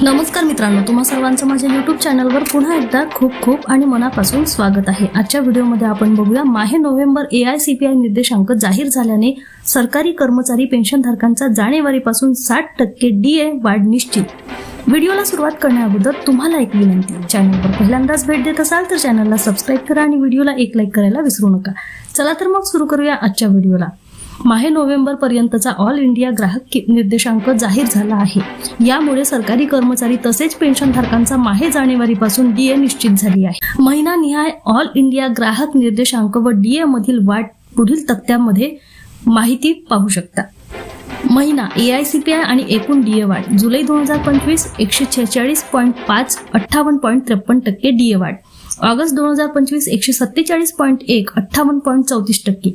नमस्कार मित्रांनो, तुम्हा सर्वांचं माझ्या YouTube चॅनलवर पुन्हा एकदा खूप खूप आणि मनापासून स्वागत आहे। आजच्या व्हिडिओमध्ये आपण बघूया माहे नोव्हेंबर AICPI निर्देशांक जाहीर झाल्याने सरकारी कर्मचारी पेन्शनधारकांचा जानेवारीपासून 60% DA वाढ निश्चित। व्हिडिओला सुरुवात करण्याअगोदर तुम्हाला एक विनंती, चॅनलवर पहिल्यांदाच भेट देत असाल तर चॅनलला सबस्क्राइब करा आणि व्हिडिओला एक लाईक करायला विसरू नका। चला तर मग सुरू करूया आजच्या व्हिडिओला। माहे नोव्हेंबर पर्यंतचा ऑल इंडिया ग्राहक निर्देशांक जाहीर झाला आहे। यामुळे सरकारी कर्मचारी तसेच पेन्शनधारकांचा माहे जानेवारीपासून DA निश्चित झाली आहे। महिनानिहाय ऑल इंडिया ग्राहक निर्देशांक व DA मधील वाढ पुढील तक्त्यामध्ये माहिती पाहू शकता। महिना AICPI आणि एकूण DA वाढ जुलै 2025 146.5 58.53% DA वाढ, ऑगस्ट 2025 147.1 58.34%,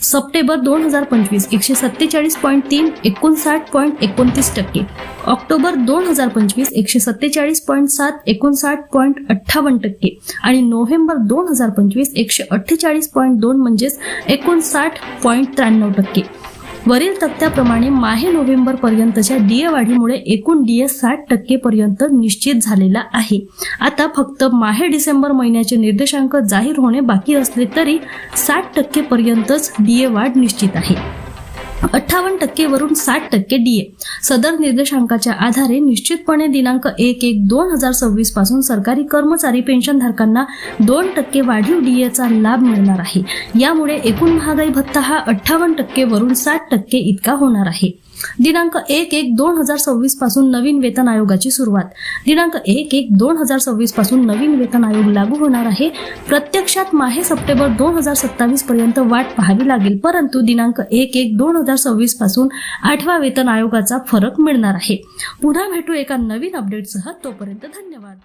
सप्टेंबर 2025 147.3 59.29%, ऑक्टोबर 2025 147.7 59.58% आणि नोव्हेंबर 2025 148.2 म्हणजेच 59.93%। वरील तक्त्याप्रमाणे माहे नोव्हेंबर पर्यंतच्या DA वाढीमुळे एकूण DA 60% पर्यंत निश्चित झालेला आहे। आता फक्त माहे डिसेंबर महिन्याचे निर्देशांक जाहीर होणे बाकी असले तरी 60% पर्यंतच DA वाढ निश्चित आहे। 58% वरून 60% DA सदर निर्देशांकाच्या आधारे निश्चितपणे दिनांक 1/1/2026 पासून सरकारी कर्मचारी पेन्शनधारकांना 2% वाढीव DA चा लाभ मिळणार आहे। यामुळे एकूण महागाई भत्ता हा 58% वरून 60% इतका होणार आहे। दिनांक 1/1/2026 पासून नवीन वेतन आयोगाची सुरुवात। दिनांक 1/1/2026 पासून नवीन वेतन आयोग लागू होणार आहे। प्रत्यक्षात माहे सप्टेंबर 2027 पर्यंत वाट पाहावी लागेल, परंतु दिनांक 1/1/2026 पासून 8व्या वेतन आयोगाचा फरक मिळणार आहे। पुन्हा भेटू एका नवीन अपडेटसह, तोपर्यंत धन्यवाद।